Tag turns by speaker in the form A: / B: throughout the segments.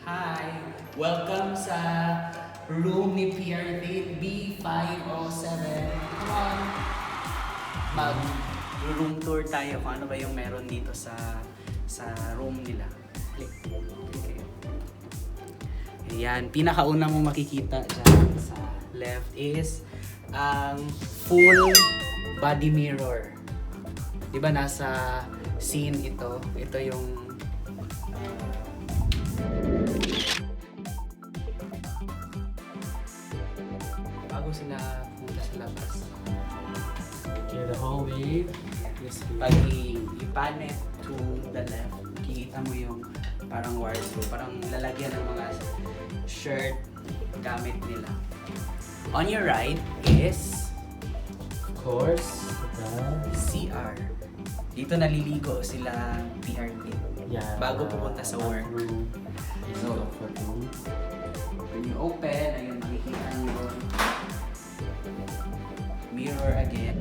A: Hi! Welcome sa room ni PRT B507. Come on! Mag-room tour tayo kung ano ba yung meron dito sa room nila. Click. Okay. Ayan, pinakauna mong makikita dyan sa left is ang full body mirror. Diba nasa scene ito? Ito yung bago sila punta sa labas.
B: Okay, the hallway is
A: Pag i-pan it to the left, makikita mo yung parang wardrobe, parang lalagyan ng mga shirt gamit nila. On your right is
B: of course the
A: CR. Dito naliligo sila PRT bago pupunta sa work. So, when you open, ayun, makikita nyo mirror again.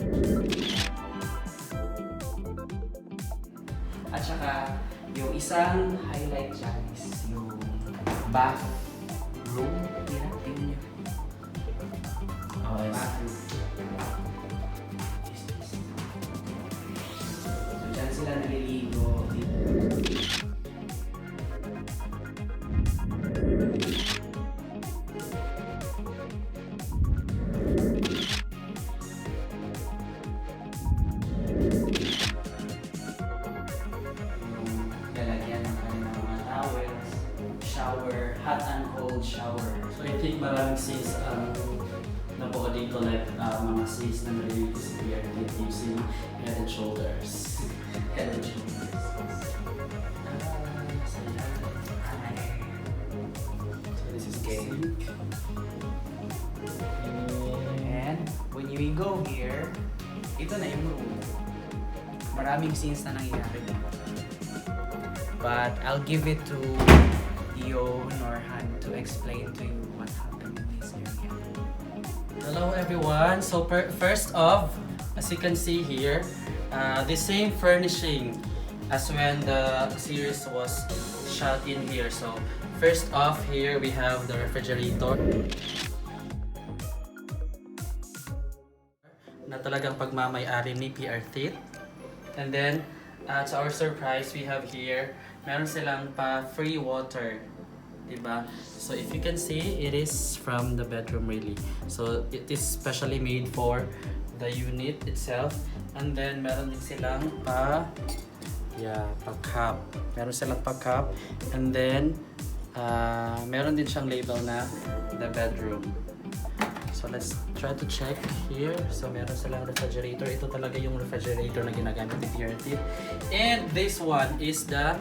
A: At saka, yung isang highlight dyan is yung bathroom. Tingnan nyo. Bathroom. So, dyan sila naliligo. Shower, hot and cold shower.
B: So I think maraming scenes nabuo dito like mga scenes na naliligo sa PRT using Head and Shoulders.
A: Head and Shoulders.
B: So this is
A: Okay.
B: sink.
A: And when you go here, ito na yung room. Maraming scenes na nangyayari dito. But I'll give it to Yow Norhan to explain to you what happened in this area.
B: Hello everyone. So first off, as you can see here, the same furnishing as when the series was shot in here. So first off here we have the refrigerator na talagang pagmamay-ari ni PRT. And then to our surprise, we have here meron silang pa free water. Diba? So if you can see, it is from the bedroom really. So it is specially made for the unit itself. And then meron din silang pa-cup. Meron silang pa-cup. And then meron din siyang label na the bedroom. So let's try to check here. So meron silang refrigerator. Ito talaga yung refrigerator na ginagamit ni PRT. And this one is the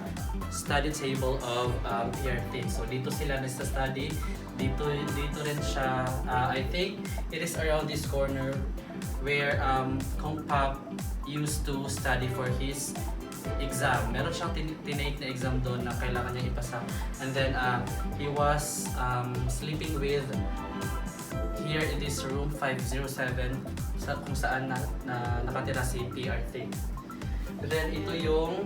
B: study table of PRT. So dito sila nagsa-study. Dito rin siya. I think it is around this corner where Kongpob used to study for his exam. Meron siyang tinake na exam doon na kailangan niya ipasa. And then he was sleeping with here in this room 507 kung saan nakatira si PRT. And then ito yung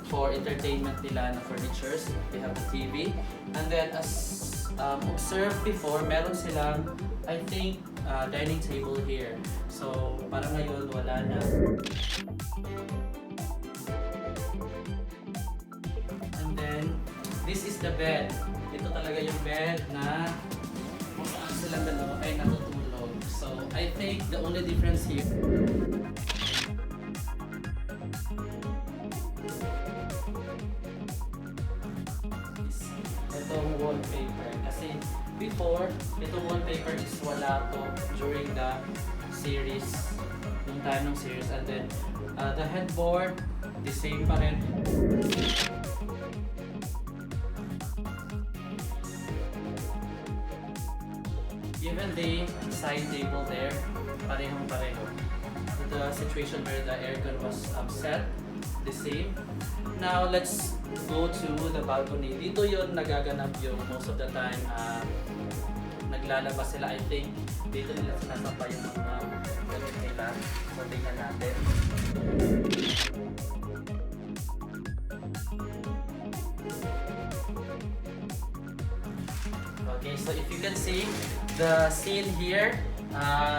B: for entertainment nila na furnitures. They have the TV. And then as observed before, meron silang I think dining table here. So parang ngayon wala na. And then this is the bed. Ito talaga yung bed na kung saan silang dalawa ay natutulog. So, I think the only difference here is itong wallpaper. Kasi before, itong wallpaper is wala to during the series, nung time ng series. And then, the headboard, the same pa rin. Even the side table there, parehong-pareho. The situation where the aircon was set, the same. Now, let's go to the balcony. Dito yon nagaganap yung most of the time. Naglalabas sila, I think. Dito nila sinasapa yung mga gamit nila. So, tingnan natin. So if you can see the scene here,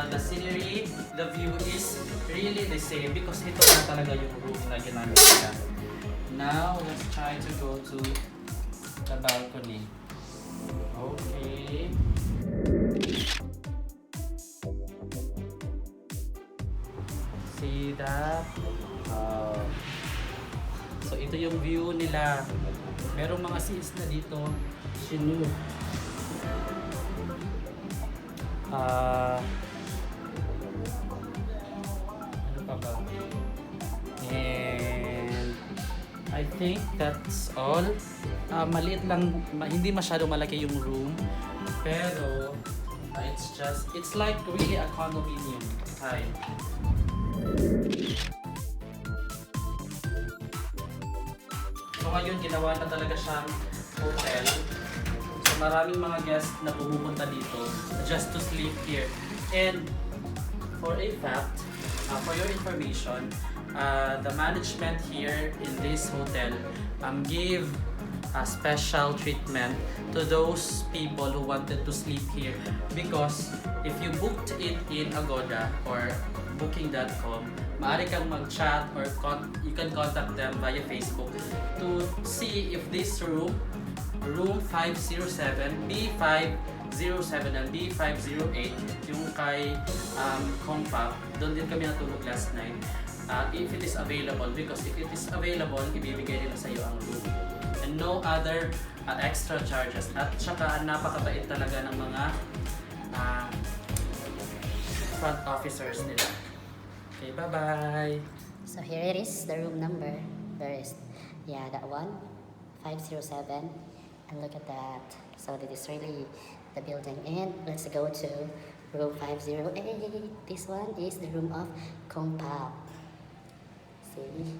B: the scenery, the view is really the same because ito na talaga yung room na ginamit nila. Now, let's try to go to the balcony. Okay. See that? So ito yung view nila. Merong mga scenes na dito. Shinu. Ano pa ba? And I think that's all. Maliit lang, hindi masyado malaki yung room. Pero it's like really a condominium type. So ngayon ginawa na talaga siyang hotel. So maraming mga guests na pumupunta dito just to sleep here. And for a fact, for your information, the management here in this hotel gave a special treatment to those people who wanted to sleep here because if you booked it in Agoda or booking.com, maaari kang mag-chat or you can contact them via Facebook to see if this room 507, B507 and B508, yung kay Kongpob, doon din kami natulog last night. If it is available, because if it is available, ibibigay nila sa iyo ang room. And no other extra charges. At saka napakabait talaga ng mga front officers nila. Okay, bye-bye!
C: So here it is, the room number. There is, yeah, that one, 507. And look at that. So that is really the building. And let's go to room 508. This one is the room of Kongpob. See?